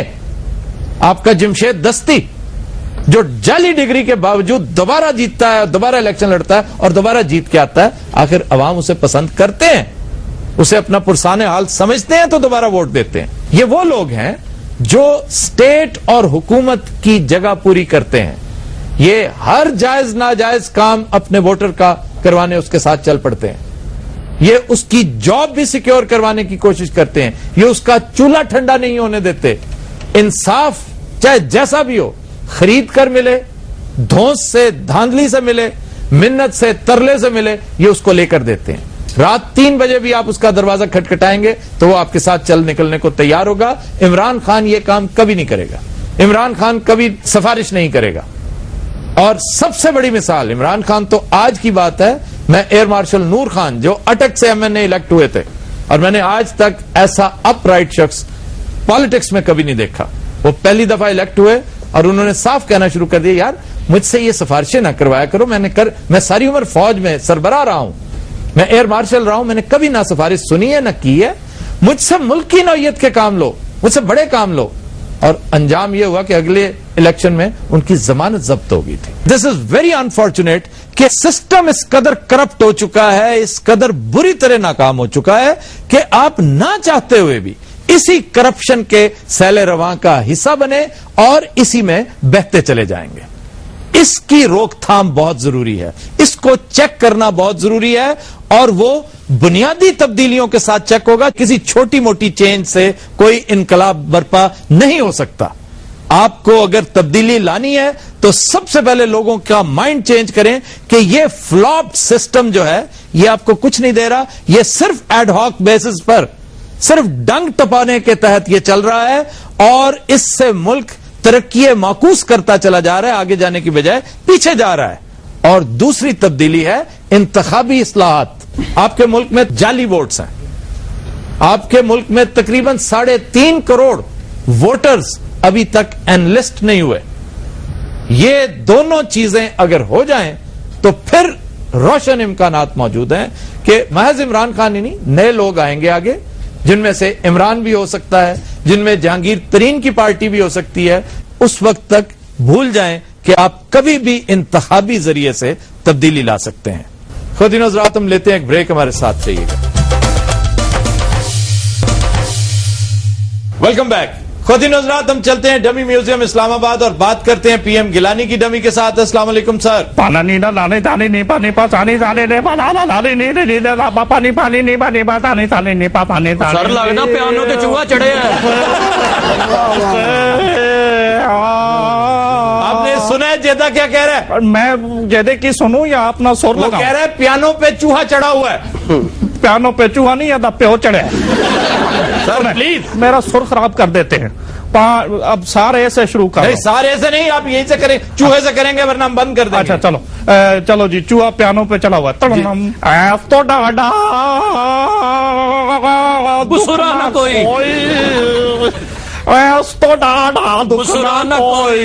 आपका जमशेद दस्ती, जो जाली डिग्री के बावजूद दोबारा जीतता है, दोबारा इलेक्शन लड़ता है और दोबारा जीत के आता है। आखिर अवाम उसे पसंद करते हैं, उसे अपना पुरसाने हाल समझते हैं तो दोबारा वोट देते हैं। ये वो लोग हैं जो स्टेट और हुकूमत की जगह पूरी करते हैं। ये हर जायज नाजायज काम अपने वोटर का करवाने उसके साथ चल पड़ते हैं। ये उसकी जॉब भी सिक्योर करवाने की कोशिश करते हैं। ये उसका चूल्हा ठंडा नहीं होने देते। इंसाफ चाहे जैसा भी हो, खरीद कर मिले, धौंस से धांधली से मिले, मिन्नत से तरले से मिले, ये उसको लेकर देते हैं। रात 3 बजे भी आप उसका दरवाजा खटखटाएंगे तो वो आपके साथ चल निकलने को तैयार होगा। इमरान खान ये काम कभी नहीं करेगा। इमरान खान कभी सिफारिश नहीं करेगा। और सबसे बड़ी मिसाल इमरान खान तो आज की बात है, मैं एयर मार्शल नूर खान जो अटक से एमएनए इलेक्ट हुए थे, और मैंने आज तक ऐसा अपराइट शख्स पॉलिटिक्स में कभी नहीं देखा। वो पहली दफा इलेक्ट हुए और उन्होंने साफ कहना शुरू कर दिया, यार मुझसे ये सिफारिशें ना करवाया करो, मैं सारी उम्र फौज में सरबराह रहा हूं, मैं एयर मार्शल रहा हूं, मैंने कभी ना सिफारिश सुनी है ना की है, मुझसे मुल्क की नौयत के काम लो, मुझसे बड़े काम लो। और अंजाम यह हुआ कि अगले इलेक्शन में उनकी जमानत जब्त हो गई थी। दिस इज वेरी अनफॉर्चुनेट कि सिस्टम इस कदर करप्ट हो चुका है, इस कदर बुरी तरह नाकाम हो चुका है कि आप ना चाहते हुए भी इसी करप्शन के सैले रवां का हिस्सा बने और इसी में बहते चले जाएंगे। इसकी रोकथाम बहुत जरूरी है, इसको चेक करना बहुत जरूरी है, और वो बुनियादी तब्दीलियों के साथ चेक होगा। किसी छोटी मोटी चेंज से कोई इनकलाब बर्पा नहीं हो सकता। आपको अगर तब्दीली लानी है तो सबसे पहले लोगों का माइंड चेंज करें कि ये फ्लॉप्ड सिस्टम जो है ये आपको कुछ नहीं दे रहा, ये सिर्फ एडहॉक बेसिस पर, सिर्फ डंग टपाने के तहत ये चल रहा है, और इससे मुल्क तरक्की माकूस करता चला जा रहा है, आगे जाने की बजाय पीछे जा रहा है। और दूसरी तब्दीली है इंतखाबी इस्लाहात। आपके मुल्क में जाली वोट्स हैं, आपके मुल्क में तकरीबन 3.5 करोड़ वोटर्स अभी तक एनलिस्ट नहीं हुए। ये दोनों चीजें अगर हो जाएं तो फिर रोशन इम्कानात मौजूद हैं कि महज इमरान खान ही नहीं, नए लोग आएंगे आगे, जिनमें से इमरान भी हो सकता है, जिनमें जहांगीर तरीन की पार्टी भी हो सकती है। उस वक्त तक भूल जाएं कि आप कभी भी इंतखाबी जरिए से तब्दीली ला सकते हैं। खुद हज़रात, हम लेते हैं एक ब्रेक, हमारे साथ रहिएगा। Welcome back. खुद हज़रात, हम चलते हैं डमी म्यूजियम इस्लामाबाद और बात करते हैं पीएम गिलानी की डमी के साथ। अस्सलाम वालेकुम सर। पानी ना लाने ताने नहीं पानी पा ताने ताने ने पाना लाने नहीं नहीं पानी पानी नहीं पानी पा ताने ताने नहीं पा पानी ताने। सर लगना पियानो के चूहा चढ़े हैं। आपने सुना है जेदा क्या कह रहा है? मैं जेदे की सुनूं या अपना सुर वो लगाऊं? कह रहा है पियानो पे चूहा चढ़ा हुआ है। पियानो पे चूहा नहीं या प्यो चढ़े। सर प्लीज, मेरा सुर खराब कर देते हैं। अब सारे से शुरू करो। नहीं सारे से नहीं, आप यहीं से करें, चूहे से करेंगे वरना हम बंद कर देंगे। अच्छा चलो चलो जी, चूहा पियानो पे चला हुआ है। तो डाडा गुस्सा ना कोई, तो डाडा गुस्सा ना कोई,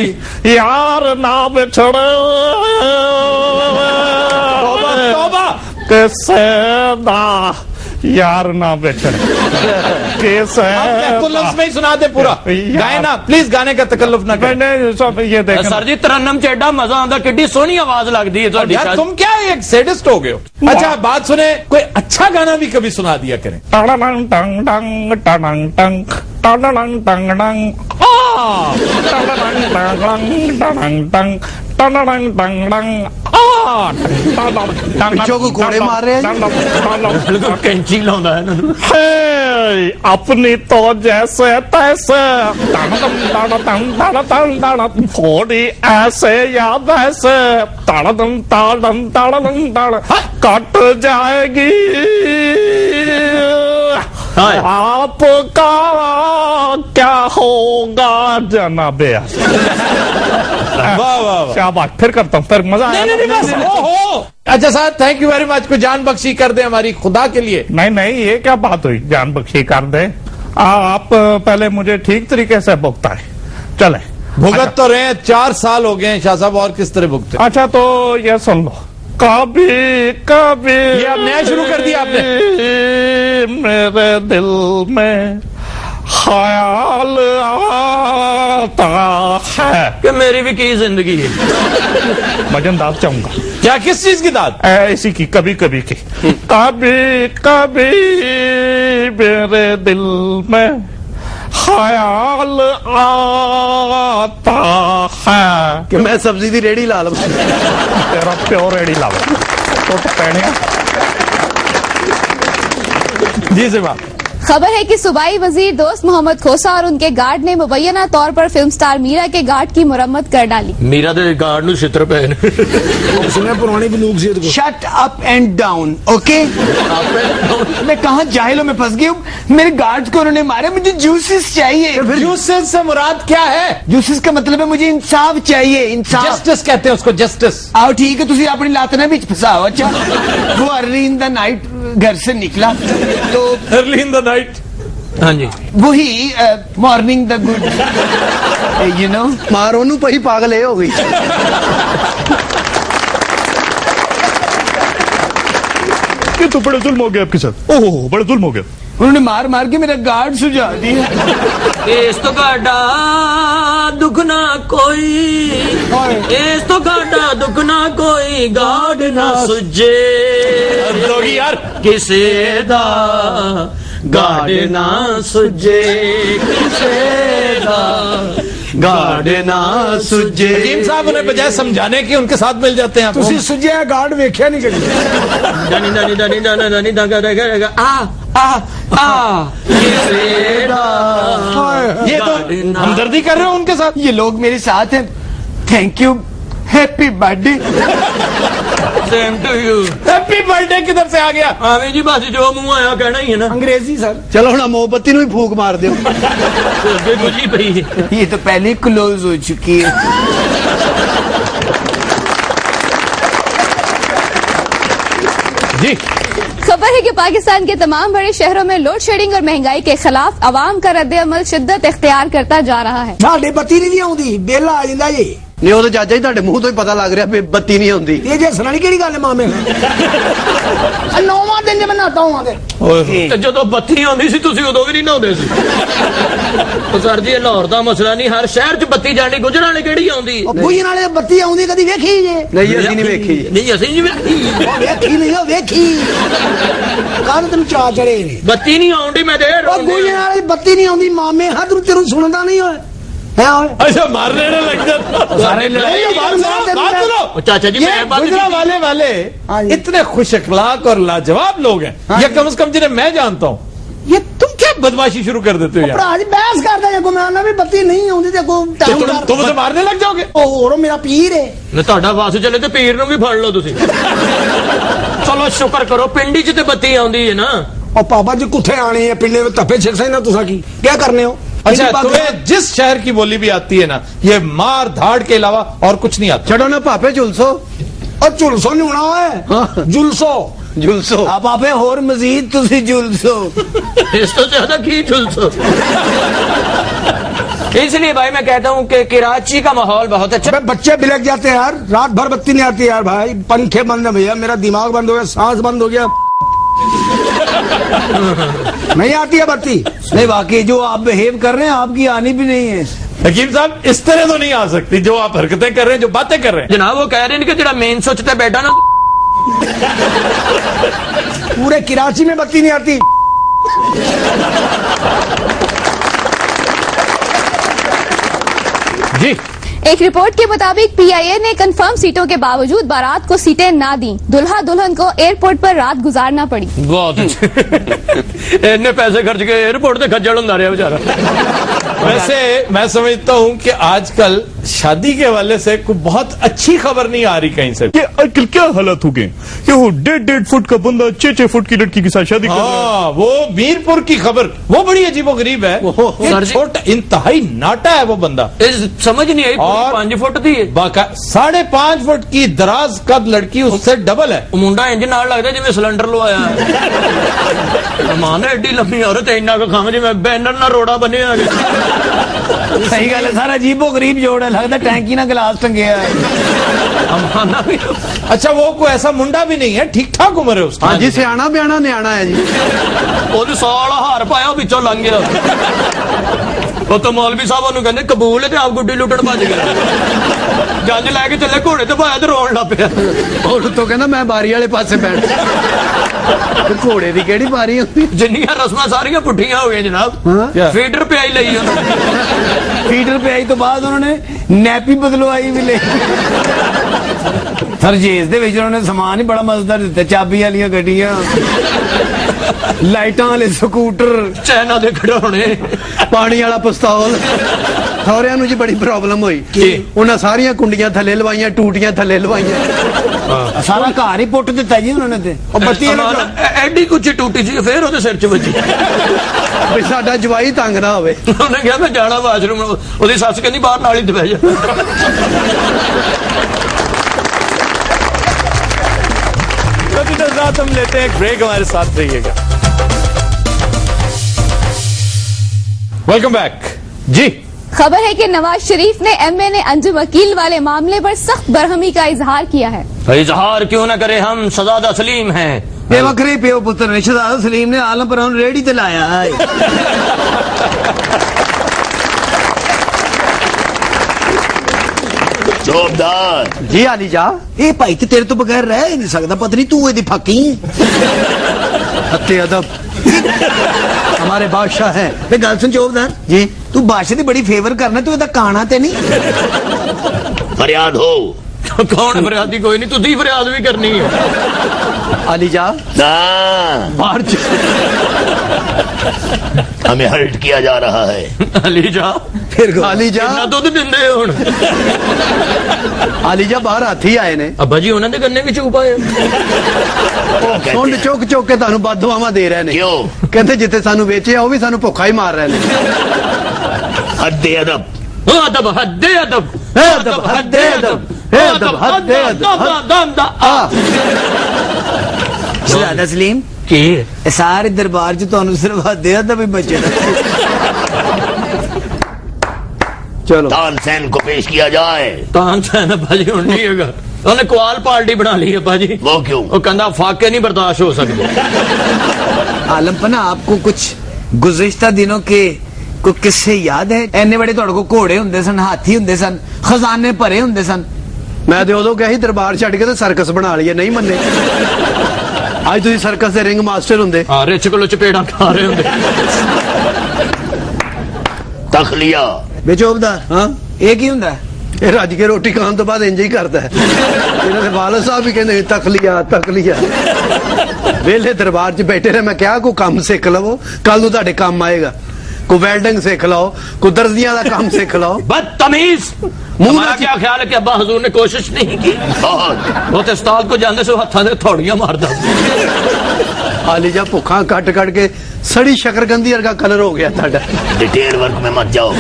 यार ना बिछड़े तौबा कैसे ना यार ना बिछड़े कैसे तो लफ्ज में ही सुना दे पूरा, गाए ना प्लीज, गाने का तकल्लुफ ना करें। मैंने सब ये देखा सर जी तरन्नम च एडा मजा आंदा, किड्डी सोहनी आवाज लगदी है तुहाडी। यार तुम क्या एक सैडिस्ट हो गए हो। अच्छा बात सुने, कोई अच्छा गाना भी कभी सुना दिया करें। टंग टंग टंग टंग टंग टंग टंग टंग बच्चों को घोड़े मार रहे हैं। कैंची लाਉਂਦਾ ਇਹਨਾਂ ਨੂੰ। अपनी तो जैसे तैसे थोड़ी ऐसे या वैसे ताड़म ताड़म ताड़म ताड़ कट जाएगी आपका क्या होगा जनाबे। वाह वाह वाह, क्या बात, फिर करता हूँ, फिर मजा आया। नहीं बस ओहो। अच्छा साहब थैंक यू वेरी मच, को जान बख्शी कर दे हमारी खुदा के लिए। नहीं ये क्या बात हुई, जान बख्शी कर दे। आप पहले मुझे ठीक तरीके से भुगताए चले। भुगत तो रहे हैं, 4 साल हो गए हैं शाह साहब, और किस तरह भुगते। अच्छा तो ये सुन लो, कभी कभी ये अब नया शुरू कर दिया आपने। मेरे दिल में ख्याल आता है कि मेरी भी की जिंदगी है। भजन दाद चाहूंगा। क्या किस चीज की दाद? ऐसी की, कभी कभी की। कभी कभी मेरे दिल में ख्याल आता है कि मैं सब्जी दी रेड़ी ला लूं। तेरा प्योर रेडी लाओ तो पहने। जी सिवा। खबर है कि सूबाई वजीर दोस्त मोहम्मद खोसा और उनके गार्ड ने मुबैना तौर पर फिल्म स्टार मीरा के गार्ड की मुरम्मत कर डाली। मीरा दे गार्ड नु छित्र पे ने। उसने पुरानी बंदूक से shut up and down okay. मैं कहाँ जाहिलों में फंस गई हूँ। मेरे गार्ड्स को उन्होंने मारे, मुझे जूसेस चाहिए। जूसेस से मुराद क्या है? जूसेस का मतलब है मुझे इंसाफ चाहिए, इंसाफ। जस्टिस कहते हैं उसको, जस्टिस। आओ ठीक है, तुझे अपनी लात ने बीच फंसाओ। अच्छा वो अर्ली इन द नाइट घर से निकला तो अर्ली इन द नाइट, हाँ जी वही morning the good you know मारो नू पही पागल हो गई। ये तो बड़ा जुल्म हो गया आपके साथ। ओहो बड़ा जुल्म हो गया। उन्होंने मार मार के मेरा गार्ड सुझा दिया। इस तो गाड़ा दुख ना कोई, इस तो गाड़ा दुख ना कोई, गार्ड ना सुझे यार किसे दा, गार्ड ना सुझे किसे दा, गार्ड ना सुझे। हकीम साहब उन्हें बजाय समझाने की उनके साथ मिल जाते हैं। तुसी सुझे गार्ड वेख्या नहीं कभी। दानी दानी दानी दानी दानी दागा दागा दागा आ किसे दा, ये तो हमदर्दी कर रहे हो उनके साथ। ये लोग मेरे साथ हैं। Thank you, happy birthday. Same to you. Happy birthday किधर से आ गया? आवे जी बस जो मुंह आया कहना ही है ना। अंग्रेजी सर। चलो हम मोमबत्ती भी फूक मार दो। बुझी पई है। ये तो पहले क्लोज हो चुकी है। जी खबर है कि पाकिस्तान के तमाम बड़े शहरों में लोड शेडिंग और महंगाई के खिलाफ आवाम का रद्द-ए-अमल शिद्दत इख्तियार करता जा रहा है। साढ़े बत्ती नहीं आउंदी, बिल आ जांदा जी। नहीं वो तो चाचा जी ਤੁਹਾਡੇ ਮੂੰਹ ਤੋਂ ਹੀ ਪਤਾ ਲੱਗ ਰਿਹਾ ਵੀ ਬੱਤੀ ਨਹੀਂ ਆਉਂਦੀ। ਇਹ ਜੇ ਸੁਣਾਣੀ ਕਿਹੜੀ ਗੱਲ ਹੈ ਮਾਮੇ? ਨੌਵਾਂ ਦਿਨ ਮੈਂ ਨਹਾਤਾ ਹਾਂ ਤੇ ਤੇ ਜਦੋਂ ਬੱਤੀ ਆਉਂਦੀ ਸੀ ਤੁਸੀਂ ਉਦੋਂ ਵੀ ਨਹੀਂ ਨਹਾਉਂਦੇ ਸੀ। ਉਹ ਸਰ ਜੀ ਇਹ ਲਾਹੌਰ ਦਾ ਮਸਲਾ ਨਹੀਂ, ਹਰ ਸ਼ਹਿਰ 'ਚ ਬੱਤੀ ਜਾਣੀ, ਗੁਜਰਾਂ ਵਾਲੇ ਕਿਹੜੀ ਆਉਂਦੀ? ਬੁਈਆਂ ਨਾਲੇ ਬੱਤੀ ਆਉਂਦੀ ਕਦੀ ਵੇਖੀ ਜੇ? ਨਹੀਂ ਅਸੀਂ ਨਹੀਂ ਵੇਖੀ। ਨਹੀਂ ਅਸੀਂ ਨਹੀਂ ਵੇਖੀ। ਵੇਖੀ ਨਹੀਂ ਉਹ ਵੇਖੀ। ਕੱਲ ਤੈਨੂੰ ਚਾਹ ਚੜੇ ਨੇ। ਬੱਤੀ ਨਹੀਂ ਆਉਂਦੀ ਮੈਂ ਦੇਰ ਉਹ ਬੁਈਆਂ ਨਾਲੇ ਬੱਤੀ ਨਹੀਂ ਆਉਂਦੀ ਮਾਮੇ, ਹੱਥ ਨੂੰ ਤੈਨੂੰ ਸੁਣਦਾ ਨਹੀਂ ਹੋਏ। अच्छा मारने लग जाता। चाचा जी गुजरा वाले इतने खुश अखलाक और लाजवाब लोग हैं, या कम से कम जिन्हें मैं जानता हूँ। ये तुम क्या बदमाशी शुरू कर देते हो यार? बहस करता है गुमाना भी बत्ती नहीं आती तुम उसे मारने लग जाओगे। और मेरा पीर है ਤੁਹਾਡਾ ਵਾਸ ਚੱਲੇ ਤੇ ਪੀਰ ਨੂੰ ਵੀ ਫੜ ਲਓ ਤੁਸੀਂ। ਚਲੋ ਸ਼ੁਕਰ ਕਰੋ ਪਿੰਡੀ 'ਚ ਤੇ ਬੱਤੀ ਆਉਂਦੀ ਹੈ ਨਾ। और पापा जी कुत्थे आने हैं पिंडे में तपे छिड़से ना तुसा की क्या करने हो? अच्छा, तुम्हें जिस शहर की बोली भी आती है ना, ये मार धाड़ के अलावा और कुछ नहीं आता। ਛੱਡੋ ਨਾ ਭਾਪੇ ਝੁਲਸੋ और झुलसो नहीं होना है, जुलसो ਝੁਲਸੋ आप आपे होर मजीद तुसी जुलसो। اس تو زیادہ کی جھلسو اس لیے بھائی میں کہتا ہوں کہ کراچی کا ماحول بہت اچھا. بچے بلک جاتے ہیں یار, رات بھر بتی نہیں آتی یار بھائی, پنکھے بند ہیں بھیا, میرا دماغ بند ہو گیا, سانس بند ہو گیا, نہیں آتی ہے بتی. نہیں واقعی جو آپ بہیو کر رہے ہیں آپ کی آنی بھی نہیں ہے. حکیم صاحب اس طرح تو نہیں آ سکتی جو آپ حرکتیں کر رہے ہیں, جو باتیں کر رہے ہیں. جناب وہ کہہ رہے ہیں کہ جڑا مین سوچ تے بیٹھا نا, پورے کراچی میں بتی نہیں آتی. جی ایک رپورٹ کے مطابق پی آئی اے نے کنفرم سیٹوں کے باوجود بارات کو سیٹیں نہ دیں, دلہا دلہن کو ایئرپورٹ پر رات گزارنا پڑی. بہت اتنے پیسے خرچ کے ایئرپورٹ سے کھجڑ ہوں رہا بیچارہ. ویسے میں سمجھتا ہوں کہ آج کل شادی کے حوالے سے کوئی بہت اچھی خبر نہیں آ رہی کہیں سے. کہ آج کل کیا حالات ہو گئے کہ وہ 1.5 فٹ کا بندہ 6 فٹ کی لڑکی کے ساتھ شادی کر رہا ہے. ہاں, وہ میرپور کی خبر وہ بڑی عجیب و غریب ہے. چھوٹا انتہائی ناٹا ہے وہ بندہ, سمجھ نہیں آئی. اور 5 فٹ دی 5.5 فٹ کی دراز قد لڑکی اس سے ڈبل ہے. منڈا انجن نال لگتا ہے جی سلنڈر لوایا مان ایڈی لمبی عورت اینا کا کھانا جی میں بینر نہ روڑا بنے صحیح گل ہے, سارا عجیب و غریب جوڑ ہے, لگتا ٹینکی نہ گلاس ٹنگیا ہے. اچھا وہ کوئی ایسا منڈا بھی نہیں ہے, ٹھیک ٹھاک عمر ہے اس کی. ہاں جی, سیاਣਾ بیاਣਾ نیاਣਾ ہے جی. وہ سالا ہار پایا پچھوں لنگ گیا. وہ تو مولوی صاحب کہتے قبول ہے تو آپ گڈی لٹن بج گئے, جنج لے کے چلے گھوڑے تو پایا تو رون لگ پیا. اور تو کہنا میں باری والے پاسے بیٹھ, گھوڑے دی کیڑی باری ہوتی. جنیاں رسم ساریاں پٹھیاں ہو گئی جناب. فیڈر پہ آئی لئی فیڈر پہ آئی تو بعد انہوں نے نیپی بدلوائی بھی لے. سر جیز دے وچ انہوں نے سامان ہی بڑا مزدار دیتا, چابی والی گڈیاں, لائٹاں والے سکوٹر, چائنا دے کھڑونے, پانی والا پستول. سوریا نو جی بڑی پرابلم ہوئی, انہاں ساریاں کنڈیاں تھلے لوائیاں, ٹوٹیاں تھلے لوائیاں, سارا گھر ہی پٹ دیتا جی انہوں نے. تے بتی ایڈی کچھ ٹوٹی سی پھر وہ سر چ بجی. ساڈا جوائی تنگ نہ ہوئے. انہیں کہا میں جانا واش روم, وہ سس کہ باہر نالی تے بہ جا. ہم لیتے ہیں ایک بریک, ہمارے ساتھ رہیے گا. Welcome back. جی خبر ہے کہ نواز شریف نے ایم اے نے انجم وکیل والے معاملے پر سخت برہمی کا اظہار کیا ہے. اظہار کیوں نہ کرے, ہم شہزادہ سلیم ہیں. بے وکری پیو پتر نے شہزادہ سلیم نے عالم پر ہم ریڑی تے لایا ہے. چوبدار جی علی جا, اے بھائی تے تیرے تو بغیر رہ ہی نہیں سکتا, پتہ نہیں تو اے دی پھکی. حتے ادب ہمارے بادشاہ ہیں. تے گل سن چوبدار جی, تو بادشاہ دی بڑی فیور کرنا, تو ادا کانا تے نہیں. فریاد ہو. کون فریادی, کوئی نہیں, تھی فریاد بھی کرنی ہے. علی جا نہ باہر ہمیں ہرٹ کیا جا رہا ہے. علی جا علی جا دودھ دے ہوں. علی جا باہر ہاتھی آئے نے. ابا جی انہوں نے گنے بھی چوپ آئے. سونڈ چوک چوک کے تانوں بددعاواں دے رہے نے. کیوں؟ کہتے جتے سانو بیچے وہ بھی سانو بھوکا ہی مار رہے نے. حد ادب. ادب حد ادب, ادب حد ادب, ادب حد ادب. شہزادہ سلیم سارے دربار چ تانوں صرف حد ادب ہی بچے. چلو تان سین کو پیش کیا جائے. تان سین ابا جی ہوں نہیں ہوگا, انہوں نے کوال پارٹی بنا لی ابا جی. وہ کیوں؟ وہ کہندا فاقے نہیں برداشت ہو سکتے. عالم پنا آپ کو کچھ گزشتہ دنوں کے کوئی قصے یاد ہے؟ اینے بڑے تہاڈے کو گھوڑے ہوندے سن, ہاتھی ہوندے سن, خزانے بھرے ہوندے سن. میں تے ادو کہی دربار چھڈ کے تے سرکس بنا لیے, نہیں منے. اج تسی سرکس دے رنگ ماسٹر ہوندے. ہاں رچ کولو چپیڑا کھا رہے ہوندے. تخلیہ بے چوبدار, ہاں یہ کی ہوندا ہے؟ یہ رج کے روٹی کھان تو بعد انج ہی کردا ہے. انہاں دے والد صاحب بھی کہندے تخلیہ تخلیہ. ویلے دربار چ بیٹھے رہے, میں کیا کوئی کام سیکھ لو, کل نو تہاڈے کام آئے گا. کوئی ویلڈنگ سیکھ لو, کوئی درزیاں دا کام سیکھ لو. بدتمیز. ہمارا کیا خیال ہے کہ ابا حضور نے کوشش نہیں کی؟ بہت. وہ تو استاد کو جانے سے ہاتھوں سے تھوڑیاں ماردا. आलिजा भुखा कट कट के सड़ी शकरकंदी वर्गा कलर हो गया ताड़ा। डिटेल वर्क में मत जाओ,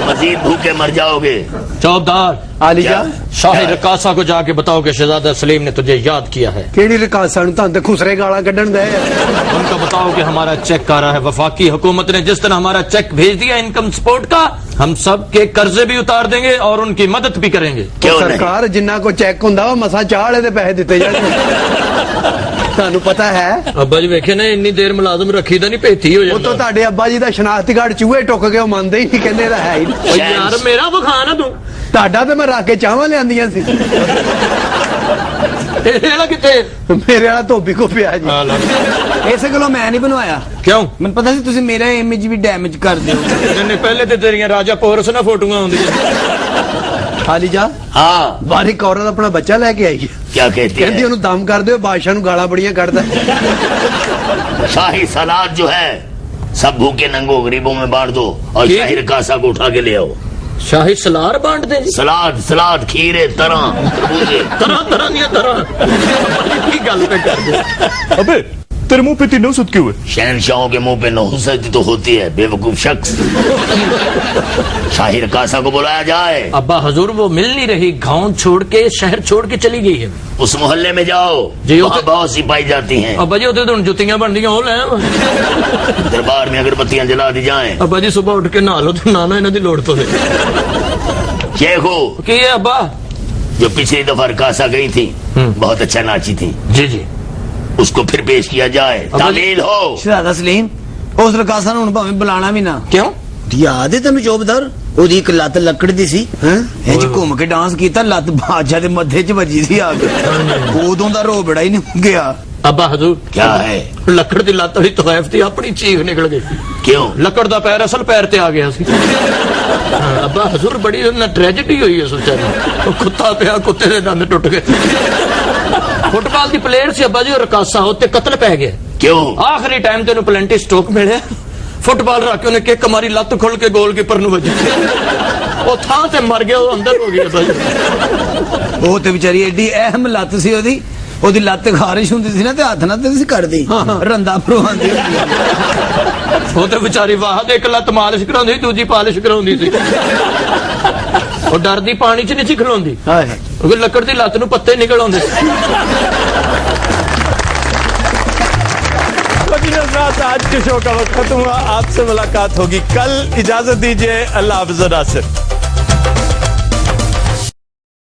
मजीद भूखे मर जाओगे। चौबदार आलिजा शाही रकासा को जाके बताओ कि शहजादा सलीम ने तुझे याद किया है। केड़ी रकासा नु तां ते खुसरे गाला कड्ढण दे। उनको बताओ कि हमारा चेक आ रहा है। वफाकी हुकूमत ने जिस तरह हमारा चेक भेज दिया इनकम सपोर्ट का, हम सब के कर्जे भी उतार देंगे और उनकी मदद भी करेंगे। क्यों सरकार जिन्ना को चेक हुंदा वा मसा चाह वाले दे पैसे दिते जाणे। ਤੁਹਾਨੂੰ ਪਤਾ ਹੈ ਅੱਬਾ ਜੀ ਵੇਖੇ ਨੇ ਇੰਨੀ ਦੇਰ ਮੁਲਾਜ਼ਮ ਰੱਖੀ ਦਾ ਨਹੀਂ ਭੇਤੀ ਹੋ ਉਹ ਜਾਂਦਾ। ਤਾਂ ਤੁਹਾਡੇ ਅੱਬਾ ਜੀ ਦਾ ਸ਼ਨਾਖਤੀ ਕਾਰਡ ਚੂਹੇ ਟੁੱਕ ਕੇ ਉਹ ਮੰਨਦੇ ਹੀ ਨਹੀਂ, ਕਹਿੰਦੇ ਇਹਦਾ ਹੈ ਹੀ ਨਹੀਂ। ਓ ਯਾਰ ਮੇਰਾ ਵਿਖਾ ਨਾ ਤੂੰ। ਤੁਹਾਡਾ ਤੇ ਮੈਂ ਰੱਖ ਕੇ ਚਾਹਾਂ ਲਿਆਂਦੀਆਂ ਸੀ। ਇਹਦਾ ਕਿੱਥੇ? ਮੇਰੇ ਵਾਲਾ ਧੋਬੀ ਕੋ ਪਿਆ ਜੀ। ਇਸੇ ਗੱਲੋਂ ਮੈਂ ਨਹੀਂ ਬਣਵਾਇਆ, ਕਿਉਂ? ਮੈਨੂੰ ਪਤਾ ਸੀ ਤੁਸੀਂ ਮੇਰਾ ਇਮੇਜ ਵੀ ਡੈਮੇਜ ਕਰ ਦਿਓ। ਨੇ ਪਹਿਲੇ ਤੇ ਤੇਰੀਆਂ ਰਾਜਾ ਪੋਰਸ ਨਾ ਫੋਟੋਆਂ ਆਉਂਦੀਆਂ। ਆਲੀਜਾ हाँ ਬਾਰੀਕ ਔਰਤ ਆਪਣਾ ਬੱਚਾ ਲੈ ਕੇ ਆਈ ਹੈ। क्या कहती ਕਹਿੰਦੀ है? ਉਹਨੂੰ ਦਮ ਕਰ ਦਿਓ, ਬਾਦਸ਼ਾਹ ਨੂੰ ਗਾਲਾਂ ਬੜੀਆਂ ਕੱਢਦਾ। शाही सलाद जो है सब भूखे नंगो गरीबों में बांट दो और ठीक। शाही रकासा को उठा के ले आओ। ਸ਼ਾਹੀ ਸਲਾਰ ਬਾਂਟਦੇ ਜੀ। सलाद सलाद खीरे तरह तरबूजे। ਤਰ੍ਹਾਂ ਤਰ੍ਹਾਂ ਦੀਆਂ ਤਰ੍ਹਾਂ। ਕੀ ਗੱਲ ਤੇ ਕਰਦੇ? अबे तेरे मुंह पे इतनी नौसत क्यों है? शहनशाहों के मुंह पे नहुसत तो होती है बेवकूफ शख्स। शाही रकासा को बुलाया जाए। अब्बा हजूर वो मिल नहीं रही, गांव छोड़ के शहर छोड़ के चली गई है। उस मोहल्ले में जाओ जी, वहाँ बहुत सी पाई जाती हैं। अब्बा जी उधर तो जुतियां बन रही हो ले। दरबार में अगरबत्तियां जला दी जाएं। अब्बा जी सुबह उठ के नहा लो तो नाना इन्हों की लोड़ तो है। शेख हो की है अब्बा? जो पिछली दफा रकासा गई थी बहुत अच्छा नाची थी, जी जी उसको फिर पेश किया जाए। तामील हो। ਸ਼ਹਜ਼ਾਦਾ ਸਲੀਮ ਉਸ ਰਕਾਸਾ ਨੂੰ ਹੁਣ ਭਾਵੇਂ ਬੁਲਾਣਾ ਵੀ ਨਾ। क्यों? ਯਾਦ ਹੈ ਤੈਨੂੰ ਚੌਬਦਾਰ? ਉਹਦੀ ਇੱਕ ਲੱਤ ਲੱਕੜ ਦੀ ਸੀ, ਇੰਜ ਘੁੰਮ ਕੇ ਡਾਂਸ ਕੀਤਾ, ਲੱਤ ਬਾਦਸ਼ਾਹ ਦੇ ਮੱਥੇ 'ਚ ਵੱਜੀ ਸੀ ਆ ਕੇ। ਉਦੋਂ ਦਾ ਰੋ ਬੜਾ ਹੀ ਨਹੀਂ ਗਿਆ। अब्बा हजूर क्या है? ਲੱਕੜ ਦੀ ਲੱਤ ਵਾਲੀ ਤਵੈਫ ਦੀ ਆਪਣੀ ਚੀਖ ਨਿਕਲ ਗਈ। क्यों? ਲੱਕੜ ਦਾ ਪੈਰ ਅਸਲ ਪੈਰ ਤੇ ਆ ਗਿਆ ਸੀ। ਅੱਬਾ ਹਜ਼ੂਰ ਬੜੀ ਉਹਨਾਂ ਟ੍ਰੈਜੇਡੀ ਹੋਈ ਹੈ ਸੋਚਿਆ ਉਹ ਕੁੱਤਾ ਪਿਆ, ਕੁੱਤੇ ਦੇ ਦੰਦ ਟੁੱਟ ਗਏ। ਫੁੱਟਬਾਲ ਦੀ ਪਲੇਅਰ ਸੀ ਅੱਬਾ ਜੀ, ਉਹ ਰਕਾਸਾ ਉੱਤੇ ਕਤਲ ਪੈ ਗਿਆ। क्यों? ਆਖਰੀ ਟਾਈਮ ਤੇ ਉਹਨੂੰ ਪਲੈਂਟੀ ਸਟ੍ਰੋਕ ਮਿਲਿਆ, ਫੁੱਟਬਾਲ ਰੱਖ ਕੇ ਉਹਨੇ ਕਿੱਕ ਮਾਰੀ, ਲੱਤ ਖੁੱਲ ਕੇ ਗੋਲਕੀਪਰ ਨੂੰ ਵੱਜੀ। ਉਹ ਥਾਂ ਤੇ ਮਰ ਗਿਆ, ਉਹ ਅੰਦਰ ਹੋ ਗਿਆ ਭਾਈ। ਉਹ ਤੇ ਵਿਚਾਰੀ ਐਡੀ ਅਹਿਮ ਲੱਤ ਸੀ ਉਹਦੀ, ਉਹਦੀ ਲੱਤ ਖਾਰਿਸ਼ ਹੁੰਦੀ ਸੀ ਨਾ ਤੇ ਹੱਥ ਨਾਲ ਤੇ ਸੀ ਕੱਢਦੀ, ਰੰਦਾ ਭਰਵਾਉਂਦੀ ਹੁੰਦੀ। ਉਹ ਤੇ ਵਿਚਾਰੀ ਵਾਹ ਦੇ ਇੱਕ ਲੱਤ ਮਾਲਿਸ਼ ਕਰਾਉਂਦੀ, ਦੂਜੀ ਪਾਲਿਸ਼ ਕਰਾਉਂਦੀ ਸੀ। ਉਹ ਡਰਦੀ ਪਾਣੀ 'ਚ ਨਹੀਂ ਸੀ ਖਲੋਂਦੀ, ਕਿਉਂਕਿ ਲੱਕੜ ਦੀ ਲੱਤ ਨੂੰ ਪੱਤੇ ਨਿਕਲ ਆਉਂਦੇ ਸੀ। आज के शो का वक्त खत्म हुआ, आपसे मुलाकात होगी कल। इजाजत दीजिए, अल्लाह हाफ़िज़ नासिर।